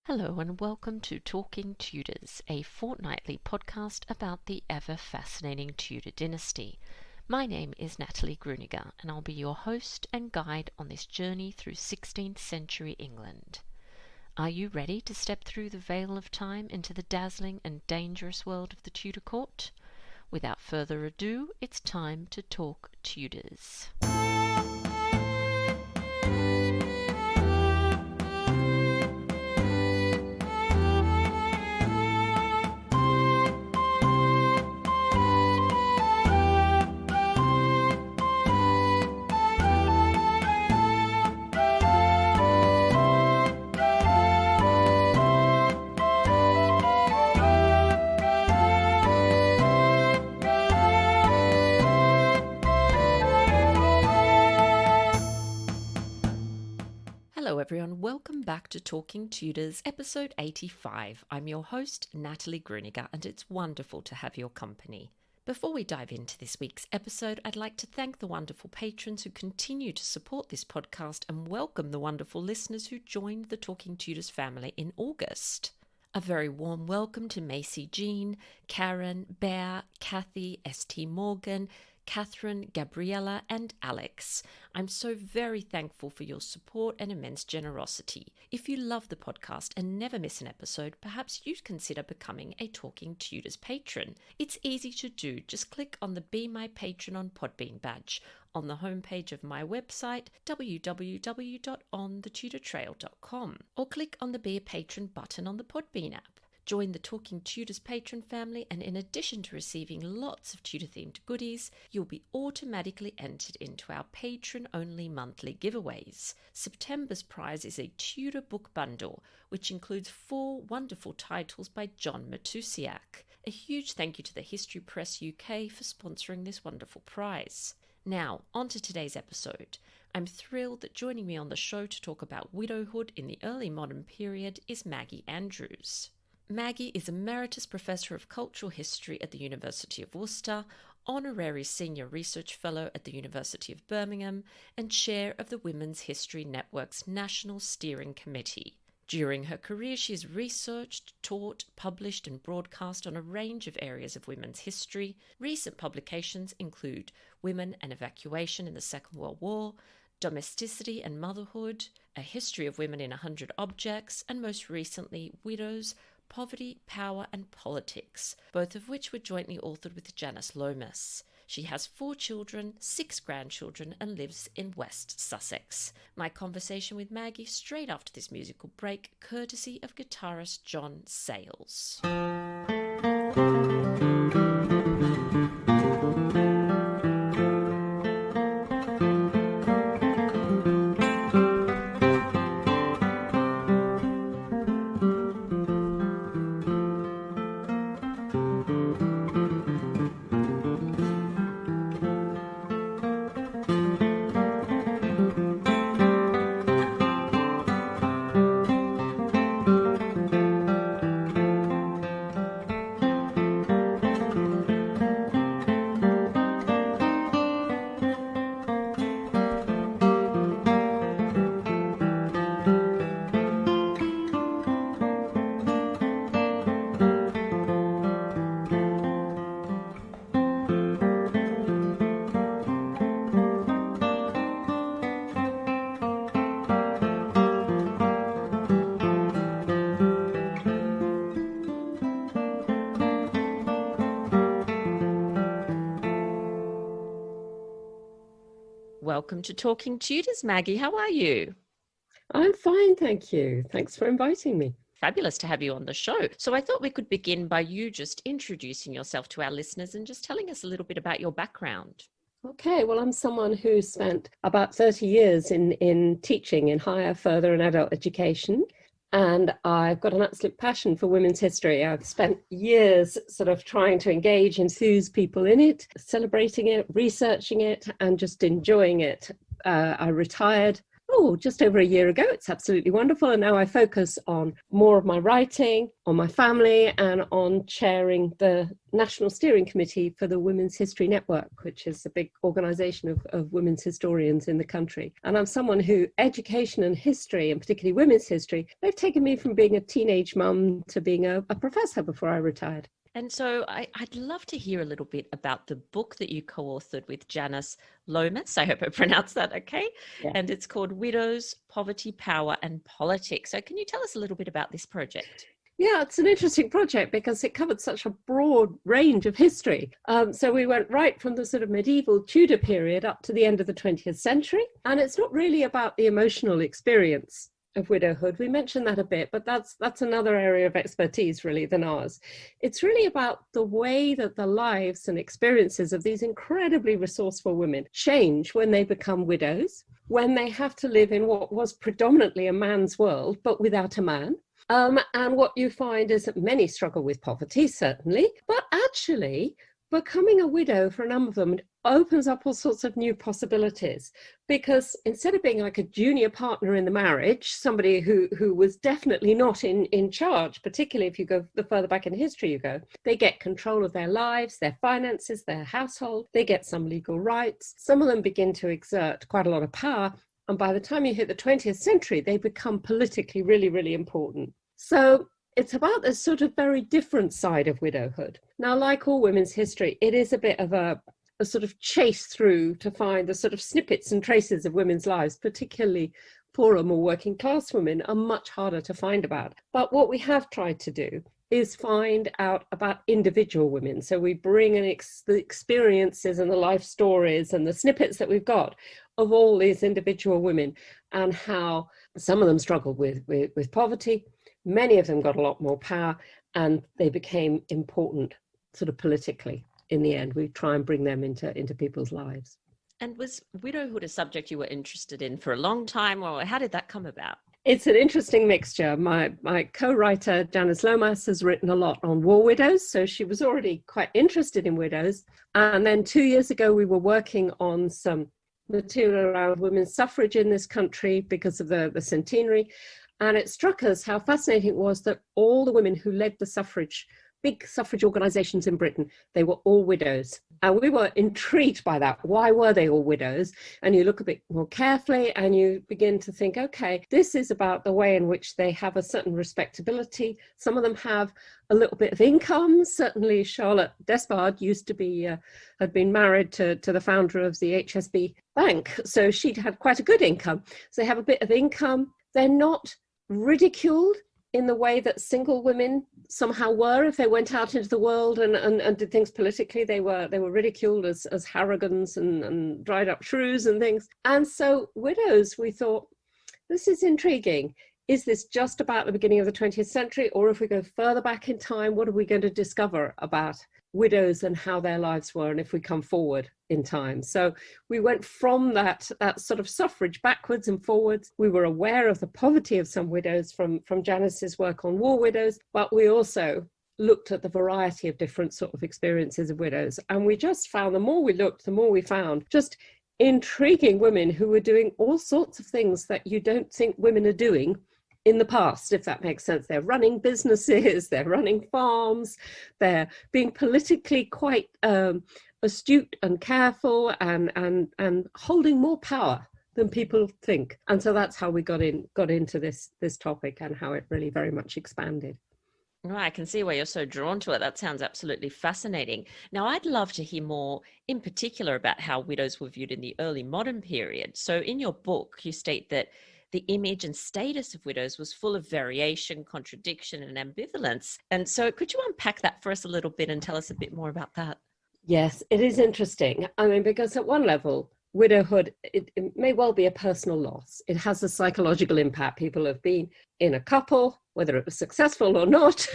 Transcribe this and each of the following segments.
Hello and welcome to Talking Tudors, a fortnightly podcast about the ever-fascinating Tudor dynasty. My name is Natalie Grueninger and I'll be your host and guide on this journey through 16th century England. Are you ready to step through the veil of time into the dazzling and dangerous world of the Tudor court? Without further ado, it's time to talk Tudors. Hello everyone, welcome back to Talking Tudors, episode 85. I'm your host, Natalie Grueninger, and it's wonderful to have your company. Before we dive into this week's episode, I'd like to thank the wonderful patrons who continue to support this podcast and welcome the wonderful listeners who joined the Talking Tudors family in August. A very warm welcome to Macy Jean, Karen, Bear, Kathy, St. Morgan, Catherine, Gabriella and Alex. I'm so very thankful for your support and immense generosity. If you love the podcast and never miss an episode, perhaps you'd consider becoming a Talking Tudors patron. It's easy to do. Just click on the Be My Patron on Podbean badge on the homepage of my website, www.onthetudortrail.com, or click on the Be a Patron button on the Podbean app. Join the Talking Tudors patron family, and in addition to receiving lots of Tudor-themed goodies, you'll be automatically entered into our patron-only monthly giveaways. September's prize is a Tudor book bundle, which includes 4 wonderful titles by John Matusiak. A huge thank you to the History Press UK for sponsoring this wonderful prize. Now, on to today's episode. I'm thrilled that joining me on the show to talk about widowhood in the early modern period is Maggie Andrews. Maggie is Emeritus Professor of Cultural History at the University of Worcester, Honorary Senior Research Fellow at the University of Birmingham, and Chair of the Women's History Network's National Steering Committee. During her career, she has researched, taught, published, and broadcast on a range of areas of women's history. Recent publications include Women and Evacuation in the Second World War, Domesticity and Motherhood, A History of Women in 100 Objects, and most recently, Widows, Poverty, Power and Politics, both of which were jointly authored with Janice Lomas. She has 4 children, 6 grandchildren, and lives in West Sussex. My conversation with Maggie straight after this musical break, courtesy of guitarist Jon Sayles. Welcome to Talking Tudors, Maggie. How are you? I'm fine, thank you. Thanks for inviting me. Fabulous to have you on the show. So I thought we could begin by you just introducing yourself to our listeners and just telling us a little bit about your background. Okay, well, I'm someone who spent about 30 years in teaching in higher, further and adult education. And I've got an absolute passion for women's history. I've spent years sort of trying to engage, enthuse people in it, celebrating it, researching it, and just enjoying it. I retired just over a year ago. It's absolutely wonderful. And now I focus on more of my writing, on my family, and on chairing the National Steering Committee for the Women's History Network, which is a big organisation of women's historians in the country. And I'm someone who education and history, and particularly women's history, they've taken me from being a teenage mum to being a professor before I retired. And so I'd love to hear a little bit about the book that you co-authored with Janice Lomas. I hope I pronounced that okay. Yeah. And it's called Widows, Poverty, Power and Politics. So can you tell us a little bit about this project? Yeah, it's an interesting project because it covered such a broad range of history. So we went right from the sort of medieval Tudor period up to the end of the 20th century. And it's not really about the emotional experience of widowhood. We mentioned that a bit, but that's another area of expertise really than ours. It's really about the way that the lives and experiences of these incredibly resourceful women change when they become widows, when they have to live in what was predominantly a man's world, but without a man. And what you find is that many struggle with poverty, certainly, but actually becoming a widow for a number of them opens up all sorts of new possibilities, because instead of being like a junior partner in the marriage, somebody who was definitely not in charge, particularly if you go the further back in history you go, they get control of their lives, their finances, their household, they get some legal rights. Some of them begin to exert quite a lot of power. And by the time you hit the 20th century, they become politically really, really important. So it's about this sort of very different side of widowhood. Now, like all women's history, it is a bit of a sort of chase through to find the sort of snippets and traces of women's lives, particularly poorer, more working class women, are much harder to find about. But what we have tried to do is find out about individual women. So we bring in the experiences and the life stories and the snippets that we've got of all these individual women, and how some of them struggled with poverty. Many of them got a lot more power, and they became important sort of politically. In the end, we try and bring them into people's lives. And was widowhood a subject you were interested in for a long time, or how did that come about? It's an interesting mixture. My co-writer, Janice Lomas, has written a lot on war widows, so she was already quite interested in widows. And then 2 years ago, we were working on some material around women's suffrage in this country because of the centenary. And it struck us how fascinating it was that all the women who led the big suffrage organisations in Britain, they were all widows. And we were intrigued by that. Why were they all widows? And you look a bit more carefully and you begin to think, okay, this is about the way in which they have a certain respectability. Some of them have a little bit of income. Certainly Charlotte Despard used to be, had been married to the founder of the HSB Bank. So she'd had quite a good income. So they have a bit of income. They're not ridiculed in the way that single women somehow were. If they went out into the world and did things politically, they were ridiculed as harrigans and dried up shrews and things. And so widows, we thought, this is intriguing. Is this just about the beginning of the 20th century? Or if we go further back in time, what are we going to discover about widows and how their lives were, and if we come forward in time? So we went from that sort of suffrage backwards and forwards. We were aware of the poverty of some widows from Janice's work on war widows, but we also looked at the variety of different sort of experiences of widows. And we just found, the more we looked, the more we found just intriguing women who were doing all sorts of things that you don't think women are doing in the past, if that makes sense. They're running businesses, they're running farms, they're being politically quite astute and careful and holding more power than people think. And so that's how we got into this topic, and how it really very much expanded. Well, I can see why you're so drawn to it. That sounds absolutely fascinating. Now, I'd love to hear more in particular about how widows were viewed in the early modern period. So in your book, you state that the image and status of widows was full of variation, contradiction, and ambivalence. And so could you unpack that for us a little bit and tell us a bit more about that? Yes, it is interesting. I mean, because at one level, widowhood, it may well be a personal loss. It has a psychological impact. People have been in a couple, whether it was successful or not,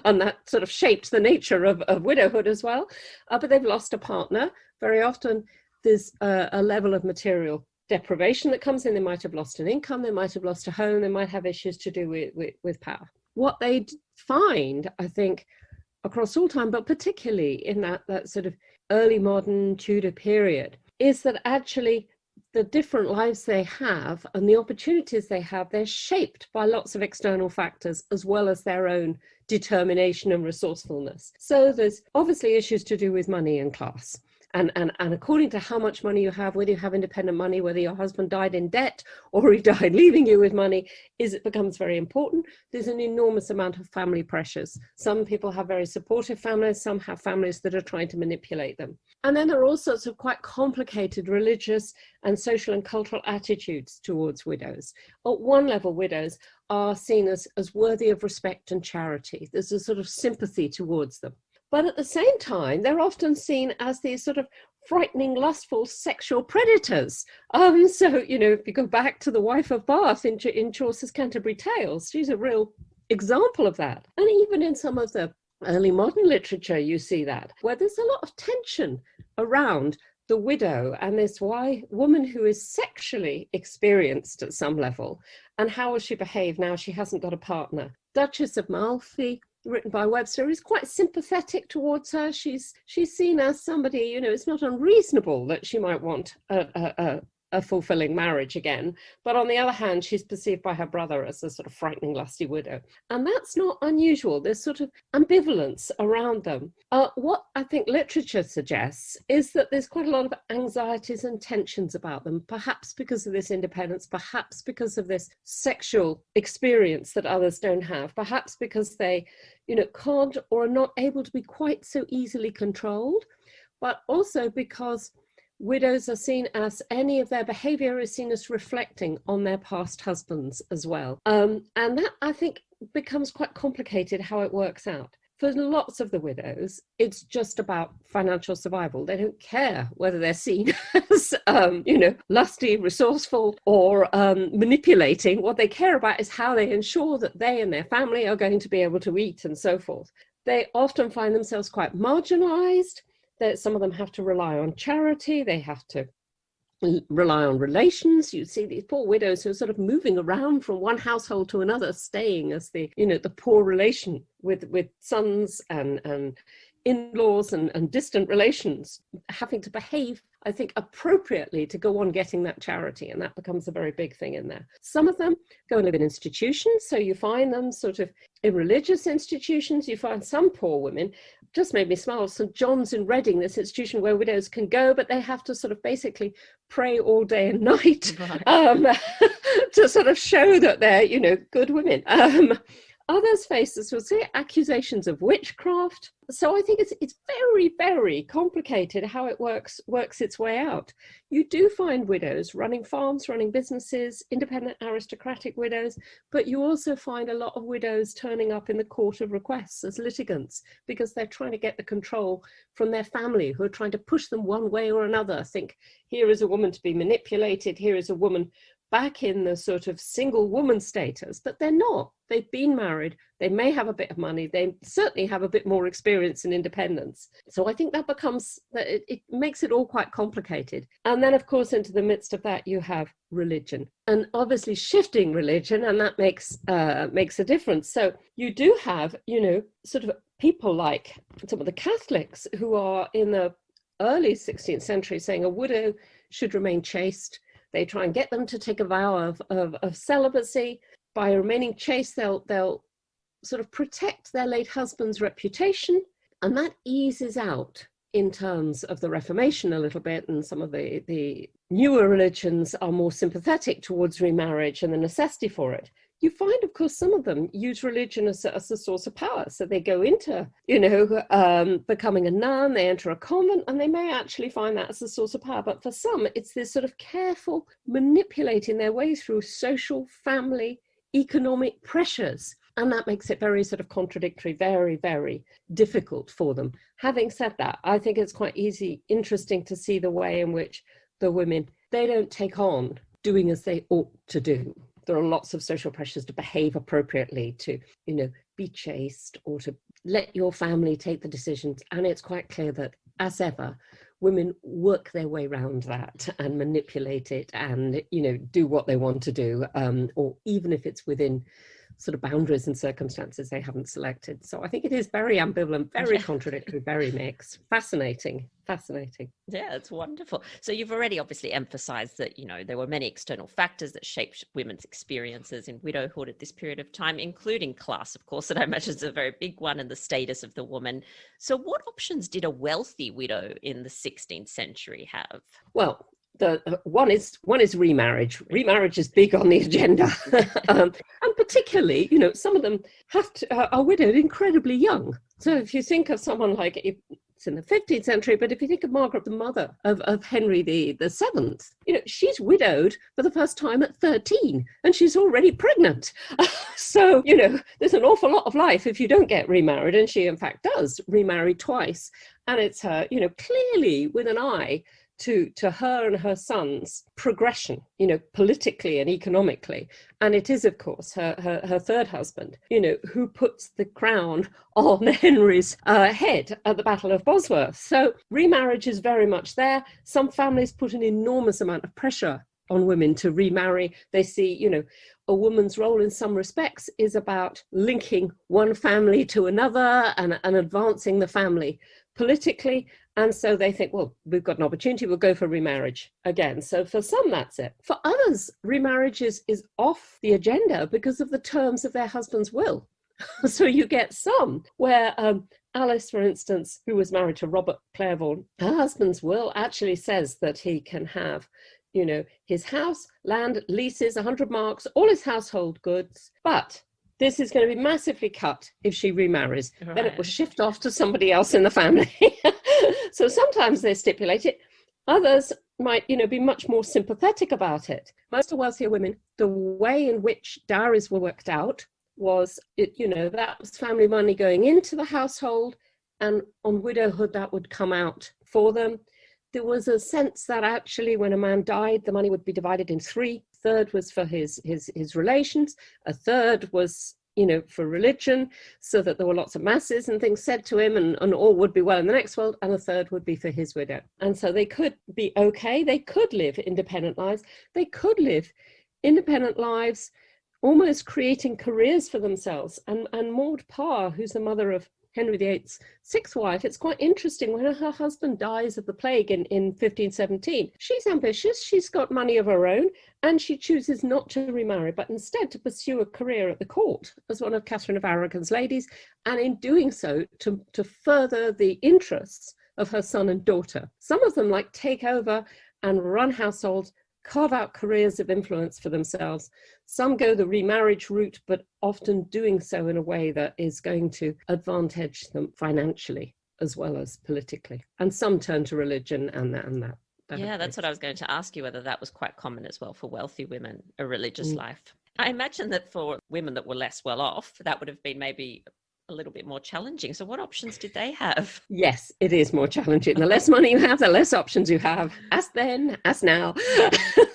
and that sort of shaped the nature of widowhood as well. But they've lost a partner. Very often there's a level of material deprivation that comes in. They might have lost an income, they might have lost a home, they might have issues to do with power. What they find, I think, across all time, but particularly in that sort of early modern Tudor period, is that actually the different lives they have and the opportunities they have, they're shaped by lots of external factors as well as their own determination and resourcefulness. So there's obviously issues to do with money and class. And according to how much money you have, whether you have independent money, whether your husband died in debt or he died leaving you with money, it becomes very important. There's an enormous amount of family pressures. Some people have very supportive families, some have families that are trying to manipulate them. And then there are all sorts of quite complicated religious and social and cultural attitudes towards widows. At one level, widows are seen as worthy of respect and charity. There's a sort of sympathy towards them. But at the same time, they're often seen as these sort of frightening, lustful sexual predators. So, if you go back to the wife of Bath in Chaucer's Canterbury Tales, she's a real example of that. And even in some of the early modern literature, you see that, where there's a lot of tension around the widow and this woman who is sexually experienced at some level. And how will she behave now she hasn't got a partner? Duchess of Malfi, written by Webster, is quite sympathetic towards her. She's seen as somebody, it's not unreasonable that she might want a fulfilling marriage again. But on the other hand, she's perceived by her brother as a sort of frightening, lusty widow. And that's not unusual. There's sort of ambivalence around them. What I think literature suggests is that there's quite a lot of anxieties and tensions about them, perhaps because of this independence, perhaps because of this sexual experience that others don't have, perhaps because they, can't or are not able to be quite so easily controlled, but also because widows are seen as, any of their behaviour is seen as reflecting on their past husbands as well. And that, I think, becomes quite complicated how it works out. For lots of the widows, it's just about financial survival. They don't care whether they're seen as, lusty, resourceful, or manipulating. What they care about is how they ensure that they and their family are going to be able to eat and so forth. They often find themselves quite marginalised. That some of them have to rely on charity, they have to rely on relations. You see these poor widows who are sort of moving around from one household to another, staying as the poor relation with sons and in-laws and distant relations, having to behave, I think, appropriately to go on getting that charity. And that becomes a very big thing in there. Some of them go and live in institutions. So you find them sort of in religious institutions. You find some poor women, just made me smile, St. John's in Reading, this institution where widows can go, but they have to sort of basically pray all day and night, right. To sort of show that they're, good women. Others face, as we'll say, accusations of witchcraft. So I think it's very, very complicated how it works its way out. You do find widows running farms, running businesses, independent aristocratic widows, but you also find a lot of widows turning up in the court of requests as litigants because they're trying to get the control from their family who are trying to push them one way or another. Think, here is a woman to be manipulated, here is a woman back in the sort of single woman status, but they're not. They've been married, they may have a bit of money, they certainly have a bit more experience and independence. So I think that it makes it all quite complicated. And then, of course, into the midst of that, you have religion, and obviously shifting religion, and that makes a difference. So you do have, sort of people like some of the Catholics who are in the early 16th century saying a widow should remain chaste. They try and get them to take a vow of celibacy. By remaining chaste, they'll sort of protect their late husband's reputation. And that eases out in terms of the Reformation a little bit. And some of the newer religions are more sympathetic towards remarriage and the necessity for it. You find, of course, some of them use religion as a source of power. So they go into, becoming a nun, they enter a convent, and they may actually find that as a source of power. But for some, it's this sort of careful manipulating their way through social, family, economic pressures. And that makes it very sort of contradictory, very, very difficult for them. Having said that, I think it's quite interesting to see the way in which the women, they don't take on doing as they ought to do. There are lots of social pressures to behave appropriately, to, be chaste, or to let your family take the decisions. And it's quite clear that, as ever, women work their way around that and manipulate it and, do what they want to do, or even if it's within sort of boundaries and circumstances they haven't selected. So I think it is very ambivalent, very contradictory, very mixed. Fascinating. Yeah, it's wonderful. So you've already obviously emphasized that, there were many external factors that shaped women's experiences in widowhood at this period of time, including class, of course, that I imagine is a very big one, and the status of the woman. So what options did a wealthy widow in the 16th century have? Well, one is remarriage. Remarriage is big on the agenda, and particularly, some of them are widowed incredibly young. So if you think of someone like, it's in the 15th century, but if you think of Margaret, the mother of Henry the Seventh, she's widowed for the first time at 13, and she's already pregnant. So there's an awful lot of life if you don't get remarried, and she in fact does remarry twice, and it's her, clearly with an eye to her and her son's progression, politically and economically. And it is, of course, her third husband, who puts the crown on Henry's head at the Battle of Bosworth. So remarriage is very much there. Some families put an enormous amount of pressure on women to remarry. They see, a woman's role in some respects is about linking one family to another and advancing the family politically. And so they think, well, we've got an opportunity, we'll go for remarriage again. So for some, that's it. For others, remarriage is off the agenda because of the terms of their husband's will. So you get some where Alice, for instance, who was married to Robert Clairvaux, her husband's will actually says that he can have, his house, land, leases, 100 marks, all his household goods. But this is going to be massively cut if she remarries. Right. Then it will shift off to somebody else in the family. So sometimes they stipulate it. Others might, be much more sympathetic about it. Most of wealthier women, the way in which dowries were worked out was, that was family money going into the household, and on widowhood that would come out for them. There was a sense that actually when a man died, the money would be divided in three. A third was for his relations. A third was, for religion, so that there were lots of masses and things said to him, and all would be well in the next world. And a third would be for his widow. And so they could be okay. They could live independent lives. They could live independent lives, almost creating careers for themselves. And Maud Parr, who's the mother of Henry VIII's sixth wife, it's quite interesting when her husband dies of the plague in 1517. She's ambitious, she's got money of her own, and she chooses not to remarry, but instead to pursue a career at the court as one of Catherine of Aragon's ladies, and in doing so to further the interests of her son and daughter. Some of them take take over and run households, carve out careers of influence for themselves. Some go the remarriage route, but often doing so in a way that is going to advantage them financially as well as politically. And some turn to religion and that. Yeah, that's what I was going to ask you, whether that was quite common as well for wealthy women, a religious life. I imagine that for women that were less well off, that would have been maybe a little bit more challenging. So what options did they have? Yes, it is more challenging. The less money you have, the less options you have, as then, as now.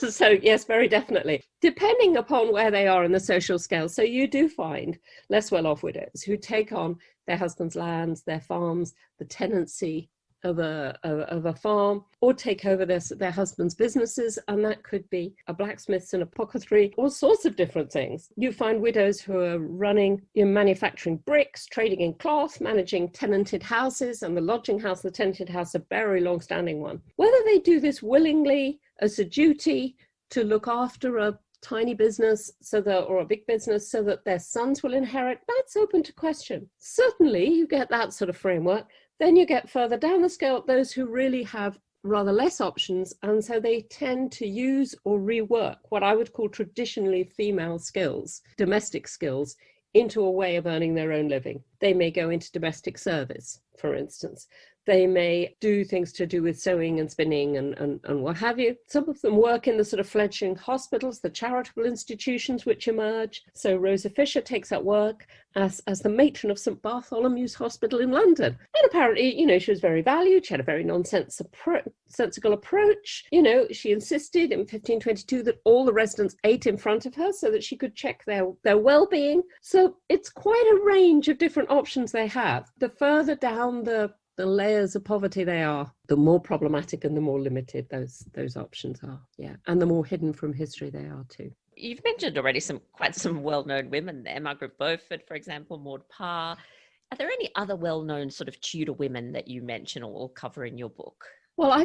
So yes, very definitely. Depending upon where they are in the social scale. So you do find less well-off widows who take on their husband's lands, their farms, the tenancy of a farm, or take over their husband's businesses, and that could be a blacksmith's and apothecary, all sorts of different things. You find widows who are running manufacturing bricks, trading in cloth, managing tenanted houses, and the lodging house, the tenanted house, a very long-standing one. Whether they do this willingly as a duty to look after a tiny business or a big business so that their sons will inherit, that's open to question. Certainly you get that sort of framework. Then you get further down the scale, those who really have rather less options, and so they tend to use or rework what I would call traditionally female skills, domestic skills, into a way of earning their own living. They may go into domestic service, for instance. They may do things to do with sewing and spinning and what have you. Some of them work in the sort of fledgling hospitals, the charitable institutions which emerge. So Rosa Fisher takes that work as the matron of St Bartholomew's Hospital in London. And apparently, she was very valued. She had a very nonsensical approach. She insisted in 1522 that all the residents ate in front of her so that she could check their well-being. So it's quite a range of different options they have. The further down the layers of poverty they are, the more problematic and the more limited those options are. Yeah. And the more hidden from history they are too. you've mentioned already quite some well-known women there. Margaret Beaufort, for example, Maud Parr. Are there any other well-known sort of Tudor women that you mention or cover in your book? Well, I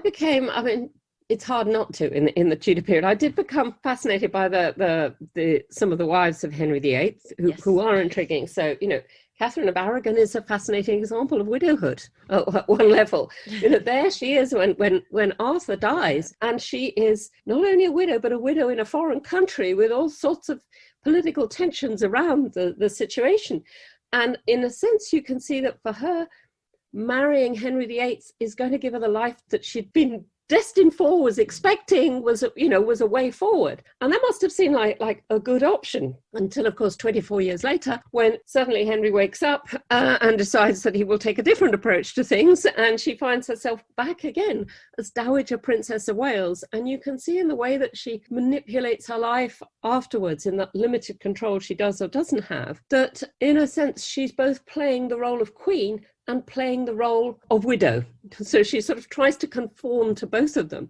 mean, it's hard not to in the Tudor period. I did become fascinated by the some of the wives of Henry VIII who are intriguing. So, Catherine of Aragon is a fascinating example of widowhood at one level. There she is when Arthur dies, and she is not only a widow, but a widow in a foreign country with all sorts of political tensions around the situation. And in a sense, you can see that for her, marrying Henry VIII is going to give her the life that she'd been destined for, was expecting, was a way forward. And that must have seemed like a good option until, of course, 24 years later, when suddenly Henry wakes up and decides that he will take a different approach to things, and she finds herself back again as Dowager Princess of Wales. And you can see in the way that she manipulates her life afterwards, in that limited control she does or doesn't have, that in a sense she's both playing the role of queen and playing the role of widow. So she sort of tries to conform to both of them,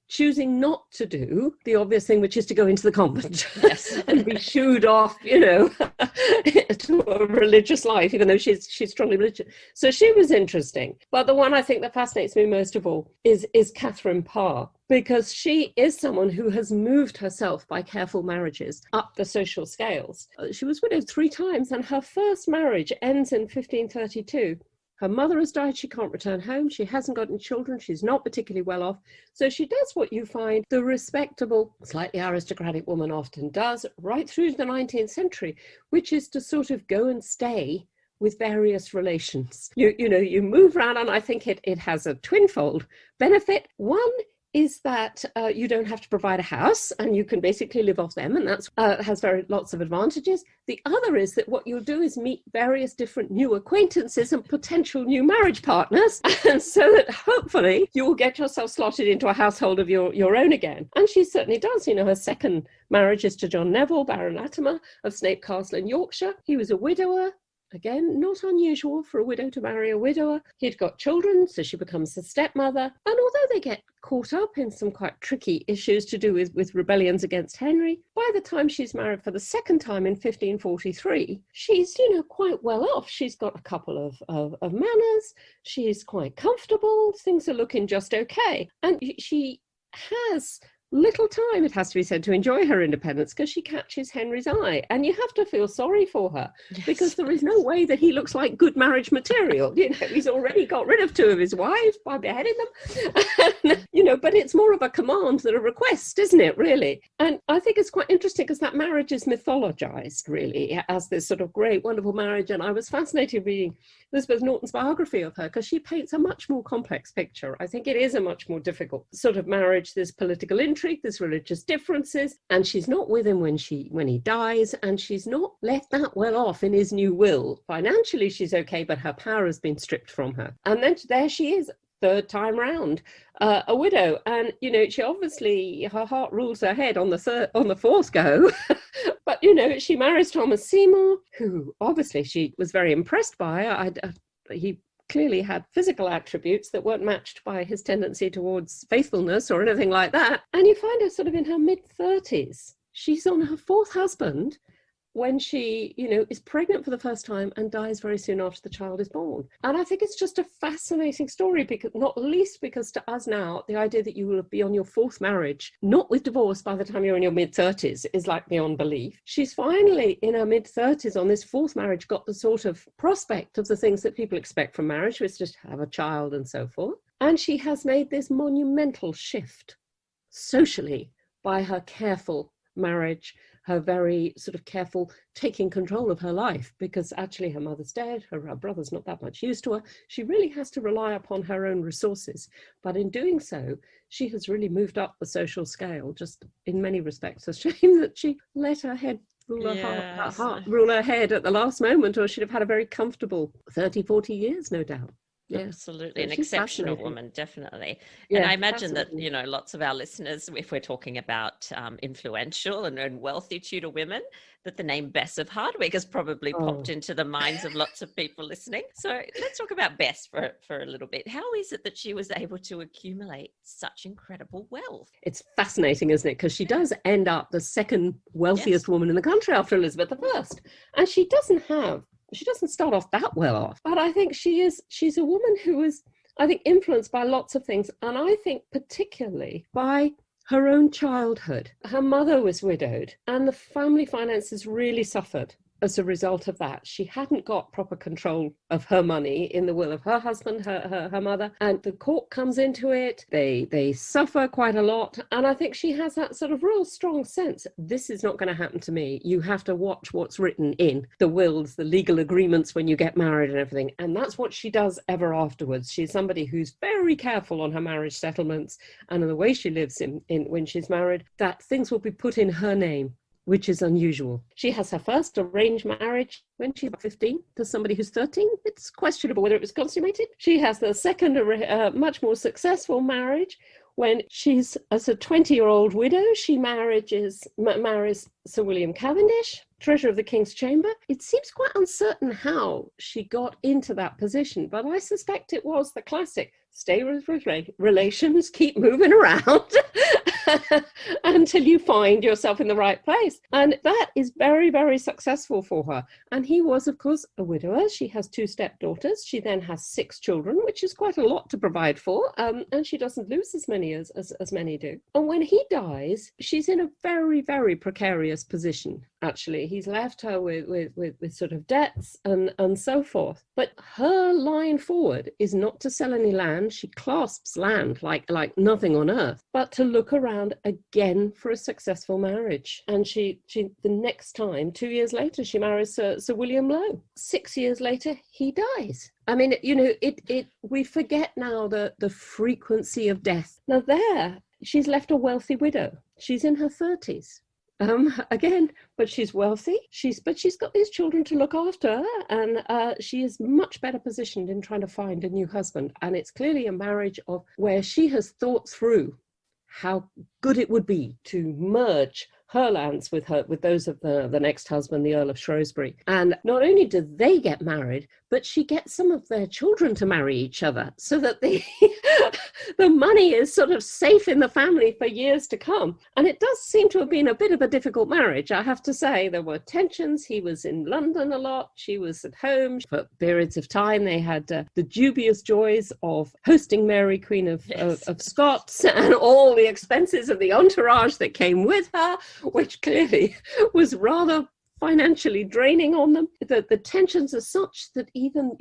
choosing not to do the obvious thing, which is to go into the convent and be shooed off, to a religious life, even though she's strongly religious. So she was interesting. But the one I think that fascinates me most of all is Catherine Parr, because she is someone who has moved herself by careful marriages up the social scales. She was widowed 3 times, and her first marriage ends in 1532. Her mother has died, she can't return home, she hasn't got any children, she's not particularly well off. So she does what you find the respectable, slightly aristocratic woman often does right through to the 19th century, which is to sort of go and stay with various relations. You move around, and I think it has a twinfold benefit. One is that you don't have to provide a house, and you can basically live off them, and that's has lots of advantages. The other is that what you'll do is meet various different new acquaintances and potential new marriage partners, and so that hopefully you will get yourself slotted into a household of your own again. And she certainly does. Her second marriage is to John Neville, Baron Latimer of Snape Castle in Yorkshire. He was a widower. Again, not unusual for a widow to marry a widower. He'd got children, so she becomes the stepmother. And although they get caught up in some quite tricky issues to do with rebellions against Henry, by the time she's married for the second time in 1543, she's, quite well off. She's got a couple of manors. She's quite comfortable. Things are looking just okay. And she has little time, it has to be said, to enjoy her independence, because she catches Henry's eye, and you have to feel sorry for her, because there is no way that he looks like good marriage material. He's already got rid of 2 of his wives by beheading them, but it's more of a command than a request, isn't it, really? And I think it's quite interesting, because that marriage is mythologized, really, as this sort of great, wonderful marriage. And I was fascinated reading Elizabeth Norton's biography of her, because she paints a much more complex picture. I think it is a much more difficult sort of marriage. There's political intrigue, there's religious differences, and she's not with him when he dies, and she's not left that well off in his new will. Financially she's okay, but her power has been stripped from her. And then there she is, 3rd time round, a widow. And she obviously, her heart rules her head on the 4th go. But she marries Thomas Seymour, who obviously she was very impressed by. He clearly had physical attributes that weren't matched by his tendency towards faithfulness or anything like that. And you find her sort of in her mid-30s. She's on her 4th husband when she, is pregnant for the first time and dies very soon after the child is born. And I think it's just a fascinating story, because not least because to us now, the idea that you will be on your 4th marriage, not with divorce by the time you're in your mid-30s, is like beyond belief. She's finally, in her mid-30s, on this 4th marriage, got the sort of prospect of the things that people expect from marriage, which is just have a child and so forth. And she has made this monumental shift socially by her careful marriage, her very sort of careful taking control of her life, because actually her mother's dead, her brother's not that much use to her. She really has to rely upon her own resources. But in doing so, she has really moved up the social scale, just in many respects. A shame that she let her head rule her heart rule her head at the last moment, or she'd have had a very comfortable 30, 40 years, no doubt. Yeah. Absolutely. So An she's exceptional fascinating. woman, definitely. And Yeah, I imagine that, fascinating. lots of our listeners, if we're talking about influential and wealthy Tudor women, that the name Bess of Hardwick has probably popped Oh, into the minds of lots of people listening. So let's talk about Bess for a little bit. How is it that she was able to accumulate such incredible wealth? it's fascinating, isn't it? Because she Yeah. does end up the second Yes. wealthiest woman in the country after Elizabeth I. And she doesn't start off that well off. But I think she's a woman who was, I think, influenced by lots of things. And I think particularly by her own childhood. Her mother was widowed, and the family finances really suffered as a result of that. She hadn't got proper control of her money in the will of her husband, her mother, and the court comes into it. They suffer quite a lot, and I think she has that sort of real strong sense, this is not going to happen to me. You have to watch what's written in the wills, the legal agreements when you get married and everything, and that's what she does ever afterwards. She's somebody who's very careful on her marriage settlements and in the way she lives in when she's married, that things will be put in her name, which is unusual. She has her first arranged marriage when she's 15 to somebody who's 13. It's questionable whether it was consummated. She has the second, much more successful marriage when she's, as a 20-year-old widow, she marries Sir William Cavendish, Treasurer of the King's Chamber. It seems quite uncertain how she got into that position, but I suspect it was the classic stay with relations, keep moving around until you find yourself in the right place. And that is very, very successful for her. And he was, of course, a widower. She has 2 stepdaughters. She then has 6 children, which is quite a lot to provide for. And she doesn't lose as many as many do. And when he dies, she's in a very, very precarious position, actually. He's left her with sort of debts and so forth. But her line forward is not to sell any land. She clasps land like nothing on earth, but to look around again for a successful marriage. And she the next time, 2 years later, she marries Sir William Lowe. 6 years later, he dies. I mean, we forget now the frequency of death. Now there, she's left a wealthy widow. She's in her 30s. Again, but she's wealthy. She's got these children to look after, and she is much better positioned in trying to find a new husband. And it's clearly a marriage of where she has thought through how good it would be to merge her lands with those of the next husband, the Earl of Shrewsbury. And not only do they get married, but she gets some of their children to marry each other so that the money is sort of safe in the family for years to come. And it does seem to have been a bit of a difficult marriage, I have to say. There were tensions. He was in London a lot. She was at home for periods of time. They had the dubious joys of hosting Mary, Queen of Scots, and all the expenses of the entourage that came with her, which clearly was rather financially draining on them. The tensions are such that even,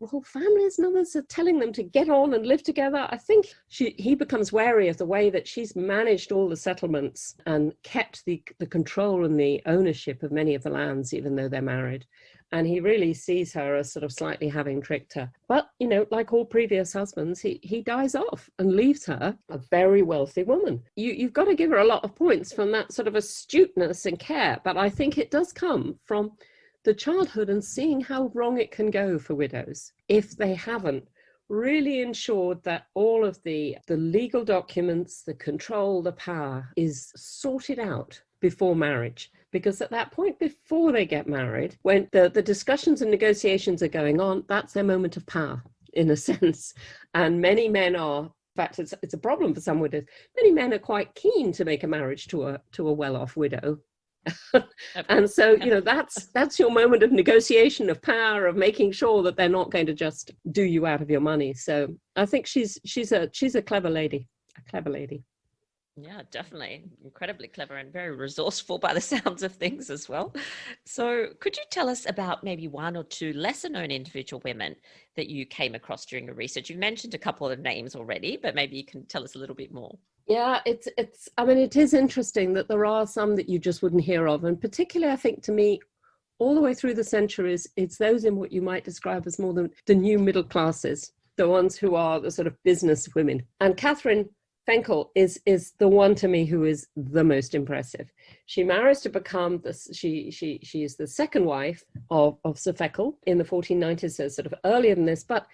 whole families and others are telling them to get on and live together. I think he becomes wary of the way that she's managed all the settlements and kept the control and the ownership of many of the lands, even though they're married. And he really sees her as sort of slightly having tricked her. But, like all previous husbands, he dies off and leaves her a very wealthy woman. You've got to give her a lot of points from that sort of astuteness and care. But I think it does come from the childhood and seeing how wrong it can go for widows if they haven't really ensured that all of the legal documents, the control, the power is sorted out before marriage. Because at that point, before they get married, when the discussions and negotiations are going on, that's their moment of power, in a sense. And many men are, in fact, it's a problem for some widows, many men are quite keen to make a marriage to a well-off widow. And so, that's your moment of negotiation, of power, of making sure that they're not going to just do you out of your money. So I think she's a clever lady, Yeah, definitely. Incredibly clever and very resourceful by the sounds of things as well. So could you tell us about maybe one or two lesser known individual women that you came across during your research? You mentioned a couple of names already, but maybe you can tell us a little bit more. Yeah, it is interesting that there are some that you just wouldn't hear of. And particularly, I think, to me, all the way through the centuries, it's those in what you might describe as more the new middle classes, the ones who are the sort of business women. And Catherine Fenkel is the one to me who is the most impressive. She marries to become she is the second wife of Sir Fenkel in the 1490s, so sort of earlier than this. But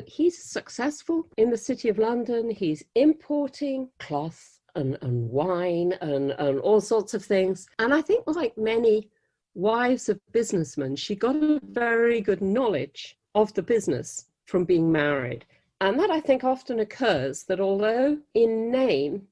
he's successful in the City of London. He's importing cloth and wine and all sorts of things. And I think, like many wives of businessmen, she got a very good knowledge of the business from being married. And that, I think, often occurs, that although in name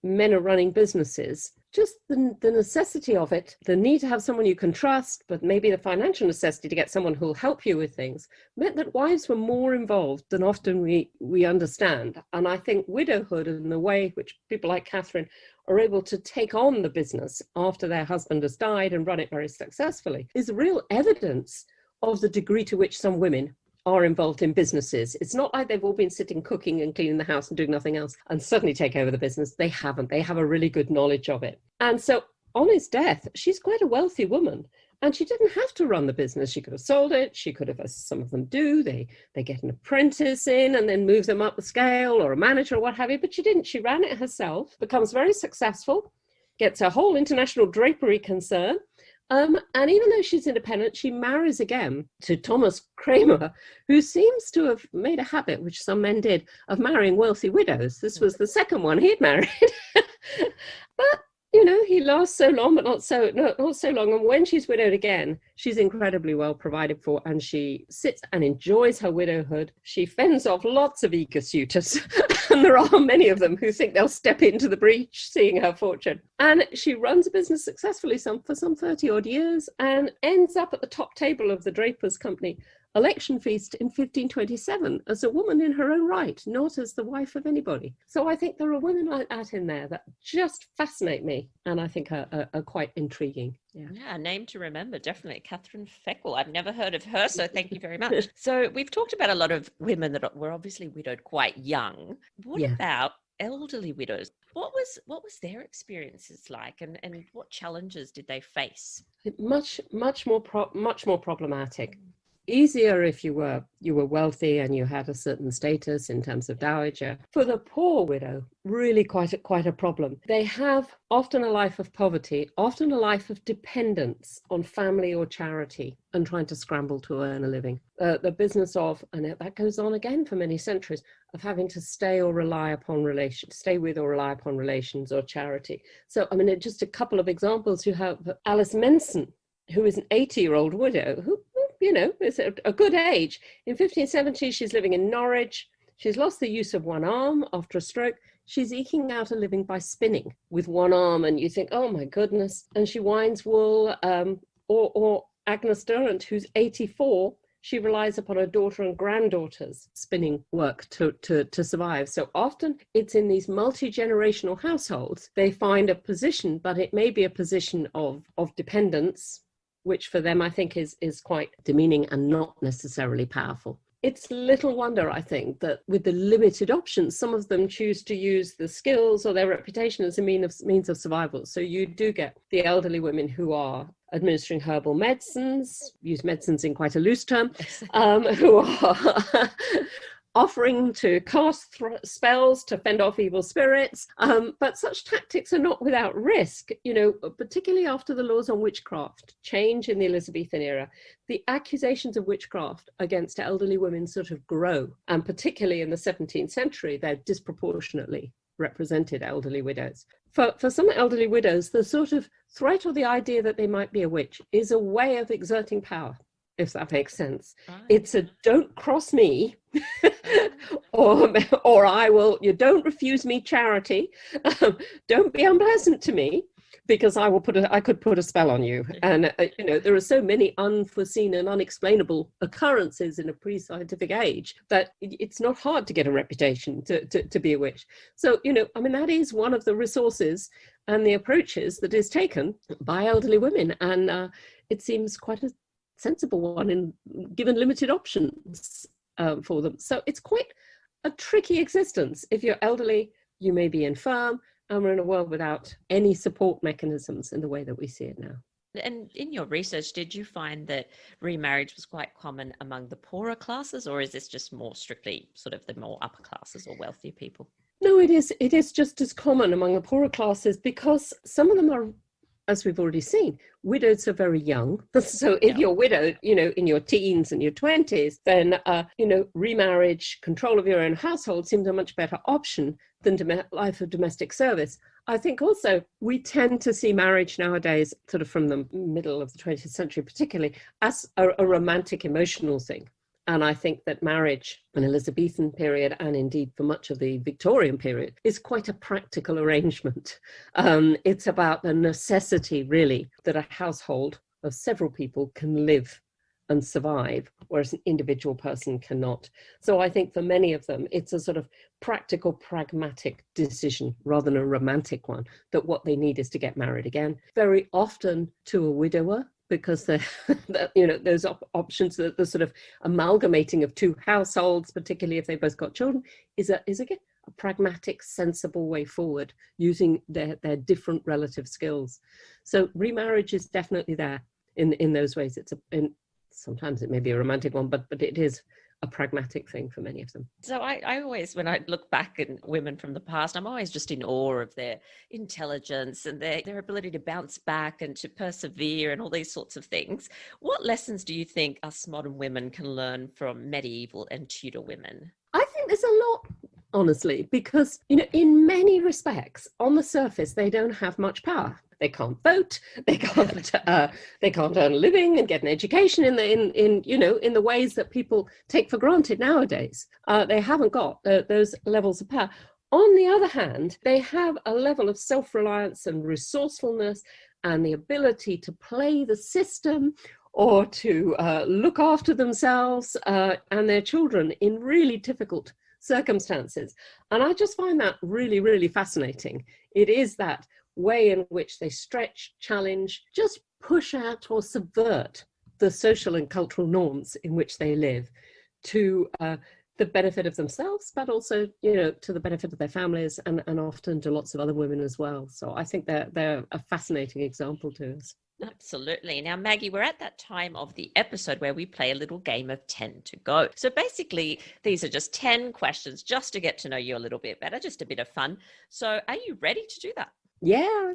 men are running businesses, just the necessity of it, the need to have someone you can trust, but maybe the financial necessity to get someone who'll help you with things, meant that wives were more involved than often we understand. And I think widowhood and the way which people like Catherine are able to take on the business after their husband has died and run it very successfully is real evidence of the degree to which some women are involved in businesses. It's not like they've all been sitting cooking and cleaning the house and doing nothing else and suddenly take over the business. They haven't. They have a really good knowledge of it. And so on his death, she's quite a wealthy woman, and she didn't have to run the business. She could have sold it. She could have, as some of them do, they get an apprentice in and then move them up the scale, or a manager or what have you, but she didn't. She ran it herself, becomes very successful, gets a whole international drapery concern. And even though she's independent, she marries again to Thomas Kramer, who seems to have made a habit, which some men did, of marrying wealthy widows. This was the second one he'd married. But, he lasts so long, but not so long. And when she's widowed again, she's incredibly well provided for, and she sits and enjoys her widowhood. She fends off lots of eager suitors, and there are many of them who think they'll step into the breach seeing her fortune. And she runs a business successfully for some 30 odd years, and ends up at the top table of the Drapers' Company election feast in 1527 as a woman in her own right, not as the wife of anybody. So I think there are women like that in there that just fascinate me, and I think are quite intriguing. Yeah, a name to remember, definitely. Catherine Fenkel. I've never heard of her, so thank you very much. So we've talked about a lot of women that were obviously widowed quite young. What about elderly widows? What was their experiences like, and what challenges did they face? Much more problematic. Easier if you were wealthy and you had a certain status in terms of dowager. For the poor widow, really quite a problem. They have often a life of poverty, often a life of dependence on family or charity, and trying to scramble to earn a living. The business of, and that goes on again for many centuries, of having to stay with or rely upon relations or charity. So, just a couple of examples. You have Alice Menson, who is an 80-year-old widow who, is a good age. In 1570, she's living in Norwich. She's lost the use of one arm after a stroke. She's eking out a living by spinning with one arm, and you think, oh my goodness. And she winds wool, or Agnes Durrant, who's 84, she relies upon her daughter and granddaughter's spinning work to survive. So often it's in these multi-generational households, they find a position, but it may be a position of dependence, which for them I think is quite demeaning and not necessarily powerful. It's little wonder, I think, that with the limited options, some of them choose to use the skills or their reputation as a means of survival. So you do get the elderly women who are administering herbal medicines, use medicines in quite a loose term, who are offering to cast spells to fend off evil spirits. But such tactics are not without risk, particularly after the laws on witchcraft change in the Elizabethan era. The accusations of witchcraft against elderly women sort of grow, and particularly in the 17th century, they're disproportionately represented elderly widows. For some elderly widows, the sort of threat or the idea that they might be a witch is a way of exerting power, if that makes sense. Right. It's a don't cross me, or I will, you don't refuse me charity, don't be unpleasant to me, because I could put a spell on you. And, there are so many unforeseen and unexplainable occurrences in a pre-scientific age that it's not hard to get a reputation to be a witch. So, that is one of the resources and the approaches that is taken by elderly women. And it seems quite a sensible one given limited options for them. So it's quite a tricky existence. If you're elderly, you may be infirm, and we're in a world without any support mechanisms in the way that we see it now. And in your research, did you find that remarriage was quite common among the poorer classes, or is this just more strictly sort of the more upper classes or wealthy people? No, it is. It is just as common among the poorer classes because some of them are, as we've already seen, widowed so very young. So if you're widowed, in your teens and your 20s, then, remarriage, control of your own household seems a much better option than life of domestic service. I think also we tend to see marriage nowadays, sort of from the middle of the 20th century particularly, as a romantic, emotional thing. And I think that marriage in the Elizabethan period, and indeed for much of the Victorian period, is quite a practical arrangement. It's about the necessity, really, that a household of several people can live and survive, whereas an individual person cannot. So I think for many of them, it's a sort of practical, pragmatic decision rather than a romantic one, that what they need is to get married again, very often to a widower, because those options, the sort of amalgamating of two households, particularly if they both got children, is again a pragmatic, sensible way forward, using their different relative skills. So remarriage is definitely there in those ways. Sometimes it may be a romantic one, but it is a pragmatic thing for many of them. So I always, when I look back at women from the past, I'm always just in awe of their intelligence and their ability to bounce back and to persevere and all these sorts of things. What lessons do you think us modern women can learn from medieval and Tudor women? I think there's a lot, honestly, because, in many respects, on the surface, they don't have much power. They can't vote. They can't earn a living and get an education in the ways that people take for granted nowadays. They haven't got those levels of power. On the other hand, they have a level of self-reliance and resourcefulness and the ability to play the system or to look after themselves and their children in really difficult circumstances. And I just find that really, really fascinating. It is that way in which they stretch, challenge, just push out or subvert the social and cultural norms in which they live to the benefit of themselves, but also, to the benefit of their families and often to lots of other women as well. So I think they're a fascinating example to us. Absolutely. Now, Maggie, we're at that time of the episode where we play a little game of 10 to go. So basically, these are just 10 questions just to get to know you a little bit better, just a bit of fun. So are you ready to do that? Yeah.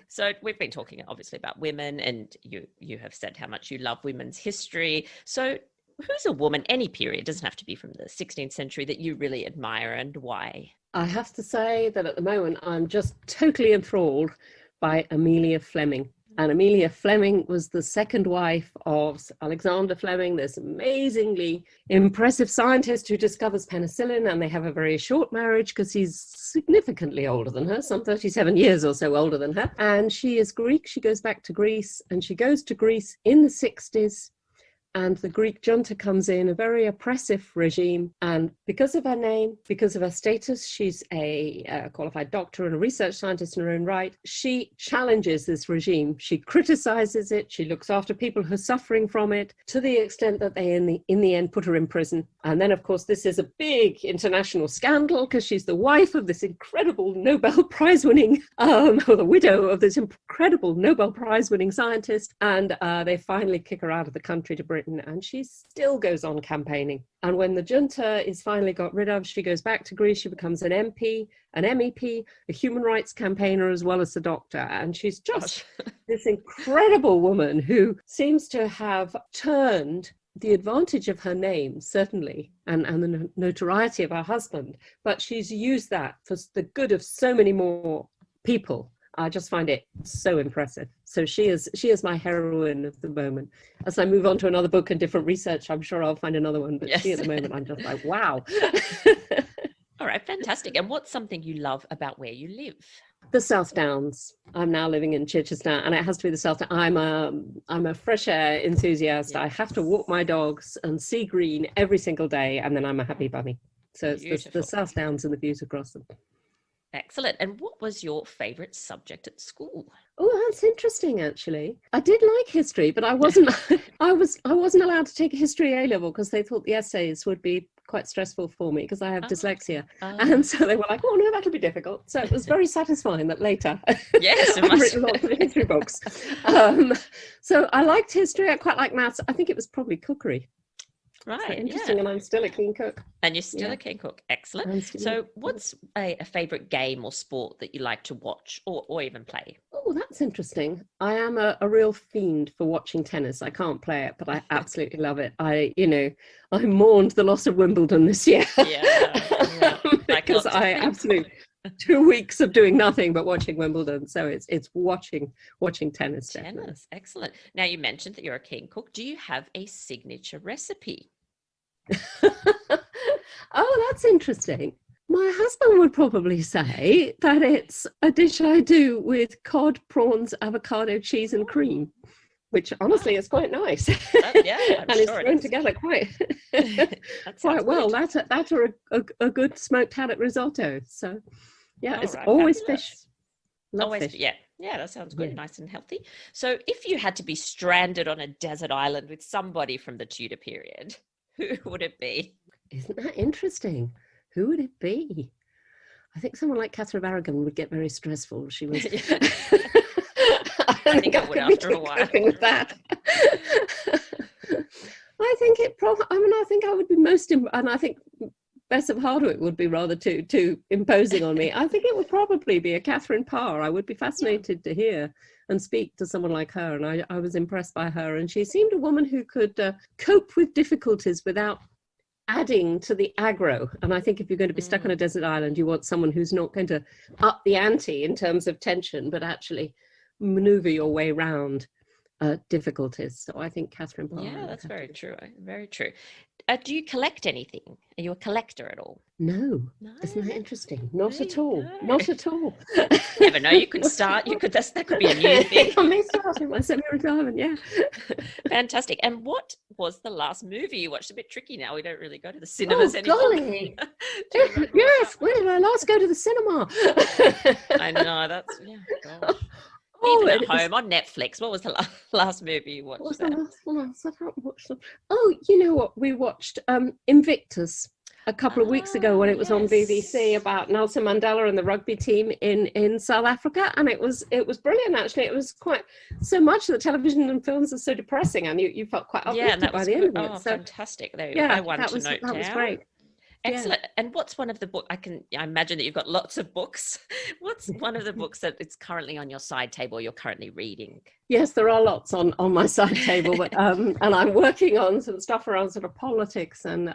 So we've been talking obviously about women, and you have said how much you love women's history. So who's a woman, any period, doesn't have to be from the 16th century, that you really admire, and why? I have to say that at the moment, I'm just totally enthralled by Amelia Fleming. And Amelia Fleming was the second wife of Alexander Fleming, this amazingly impressive scientist who discovers penicillin, and they have a very short marriage because he's significantly older than her, some 37 years or so older than her. And she is Greek. She goes back to Greece, and she goes to Greece in the 60s. And the Greek junta comes in, a very oppressive regime. And because of her name, because of her status, she's a qualified doctor and a research scientist in her own right. She challenges this regime. She criticizes it. She looks after people who are suffering from it, to the extent that they, in the end, put her in prison. And then, of course, this is a big international scandal because she's the wife of this incredible Nobel Prize-winning, or the widow of this incredible Nobel Prize-winning scientist. And they finally kick her out of the country to Britain. And she still goes on campaigning. And when the junta is finally got rid of, she goes back to Greece. She becomes an MP, an MEP, a human rights campaigner, as well as a doctor. And she's just this incredible woman who seems to have turned the advantage of her name, certainly, and the notoriety of her husband. But she's used that for the good of so many more people. I just find it so impressive. So she is my heroine of the moment. As I move on to another book and different research, I'm sure I'll find another one. But yes. She at the moment, I'm just like, wow. All right, fantastic. And what's something you love about where you live? The South Downs. I'm now living in Chichester, and it has to be the South Downs. I'm a fresh air enthusiast. Yes. I have to walk my dogs and see green every single day, and then I'm a happy bunny. So it's the South Downs and the views across them. Excellent. And what was your favourite subject at school? Oh, that's interesting, actually. I did like history, but I wasn't I wasn't allowed to take a history A-level because they thought the essays would be quite stressful for me because I have dyslexia. And so they were like, oh, no, that'll be difficult. So it was very satisfying that later yes, I've written lots of history books. So I liked history. I quite liked maths. I think it was probably cookery. Right. Interesting. Yeah. And I'm still a keen cook. And you're still a keen cook. Excellent. So what's a favourite game or sport that you like to watch or even play? Oh, that's interesting. I am a real fiend for watching tennis. I can't play it, but I absolutely love it. I mourned the loss of Wimbledon this year. Yeah. Because I absolutely 2 weeks of doing nothing but watching Wimbledon. So it's watching tennis. Definitely. Excellent. Now, you mentioned that you're a keen cook. Do you have a signature recipe? Oh, that's interesting. My husband would probably say that it's a dish I do with cod, prawns, avocado, cheese, and cream, which honestly is quite nice. And it's thrown together quite well. Good. That's a good smoked haddock risotto. So, it's right, always fabulous. fish. Love Always, fish. yeah, that sounds good, nice and healthy. So, if you had to be stranded on a desert island with somebody from the Tudor period, who would it be? Isn't that interesting? Who would it be? I think someone like Catherine of Aragon would get very stressful. She was. I think I would after a while. With that. I think it probably. I think I would be most, and I think Bess of Hardwick would be rather too imposing on me. I think it would probably be a Catherine Parr. I would be fascinated to hear and speak to someone like her, and I was impressed by her. And she seemed a woman who could cope with difficulties without adding to the aggro. And I think if you're going to be stuck on a desert island, you want someone who's not going to up the ante in terms of tension, but actually maneuver your way around difficulties. So I think Catherine Parr. Yeah, that's very true. Very true. Do you collect anything? Are you a collector at all? No. Isn't that interesting? Not at all. Not at all. Never know. You could start. That could be a new thing. I may start in my semi-retirement. Yeah. Fantastic. And what was the last movie you watched? A bit tricky now. We don't really go to the cinemas anymore. Golly. Yes. When did I last go to the cinema? I know. That's gosh. Even at home on Netflix. What was the last movie you watched? What was the last one? I haven't watched them. Oh, you know what? We watched Invictus a couple of weeks ago when it was on BBC about Nelson Mandela and the rugby team in South Africa, and it was brilliant. Actually, it was quite so much that television and films are so depressing, and you felt quite uplifted by the end of it. Oh, fantastic! There you go. I want to note down. That was great. Excellent. Yeah. And what's one of the books? I imagine that you've got lots of books. What's one of the books that it's currently on your side table you're currently reading? Yes, there are lots on my side table, but and I'm working on some stuff around sort of politics and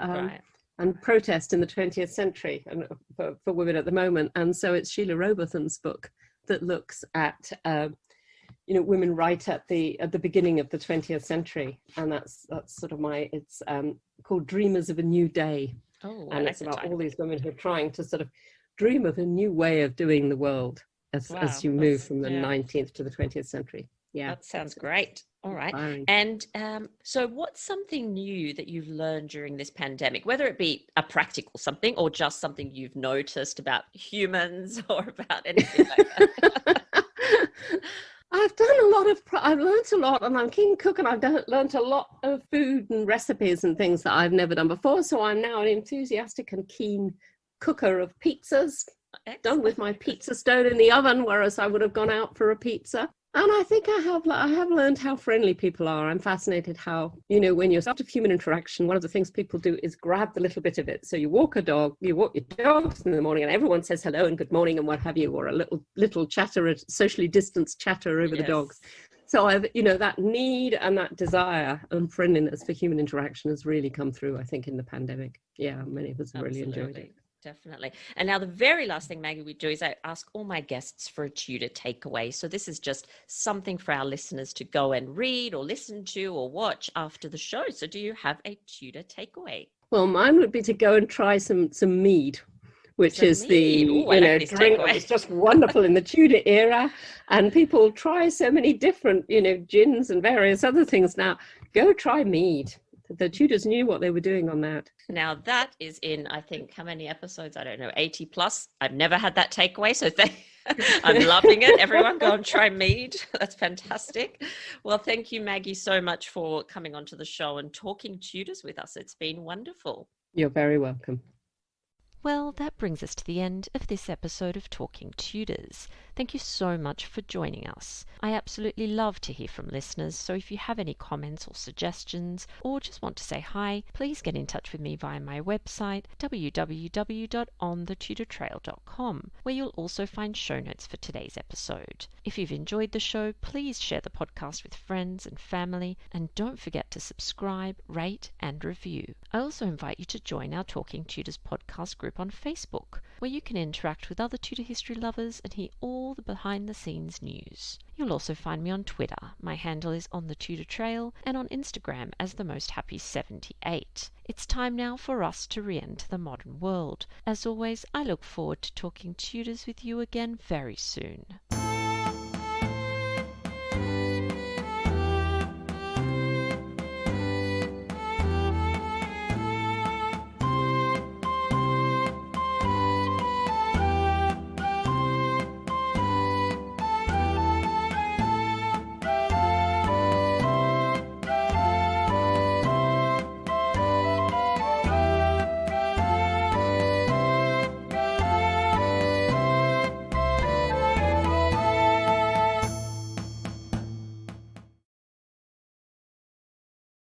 protest in the 20th century and for women at the moment. And so it's Sheila Robotham's book that looks at women right at the beginning of the 20th century, and that's sort of it's called Dreamers of a New Day. Oh, and it's about all these women who are trying to sort of dream of a new way of doing the world as you move from the 19th to the 20th century. Yeah, that sounds great. All right. Inspiring. And so what's something new that you've learned during this pandemic, whether it be a practical something or just something you've noticed about humans or about anything like that? I've learned a lot, and I'm a keen cook, and I've learned a lot of food and recipes and things that I've never done before. So I'm now an enthusiastic and keen cooker of pizzas. Excellent. Done with my pizza stone in the oven, whereas I would have gone out for a pizza. And I think I have learned how friendly people are. I'm fascinated how, when you're out of human interaction, one of the things people do is grab the little bit of it. So you walk your dogs in the morning and everyone says hello and good morning and what have you, or a little chatter, socially distanced chatter over the dogs. So that need and that desire and friendliness for human interaction has really come through, I think, in the pandemic. Yeah, many of us have really enjoyed it. Definitely. And now the very last thing, Maggie, we do is I ask all my guests for a Tudor takeaway. So this is just something for our listeners to go and read or listen to or watch after the show. So do you have a Tudor takeaway? Well, mine would be to go and try some mead, which is the drink that was just wonderful in the Tudor era. And people try so many different, gins and various other things now. Go try mead. The Tudors knew what they were doing on that. Now that is in, I think, how many episodes? I don't know, 80 plus. I've never had that takeaway, so I'm loving it. Everyone go and try mead. That's fantastic. Well, thank you, Maggie, so much for coming onto the show and talking Tudors with us. It's been wonderful. You're very welcome. Well, that brings us to the end of this episode of Talking Tudors. Thank you so much for joining us. I absolutely love to hear from listeners, so if you have any comments or suggestions, or just want to say hi, please get in touch with me via my website, www.onthetudortrail.com, where you'll also find show notes for today's episode. If you've enjoyed the show, please share the podcast with friends and family, and don't forget to subscribe, rate, and review. I also invite you to join our Talking Tudors podcast group on Facebook, where you can interact with other Tudor history lovers and hear all the behind-the-scenes news. You'll also find me on Twitter. My handle is On the Tudor Trail, and on Instagram as The Most Happy 78. It's time now for us to re-enter the modern world. As always, I look forward to talking Tudors with you again very soon.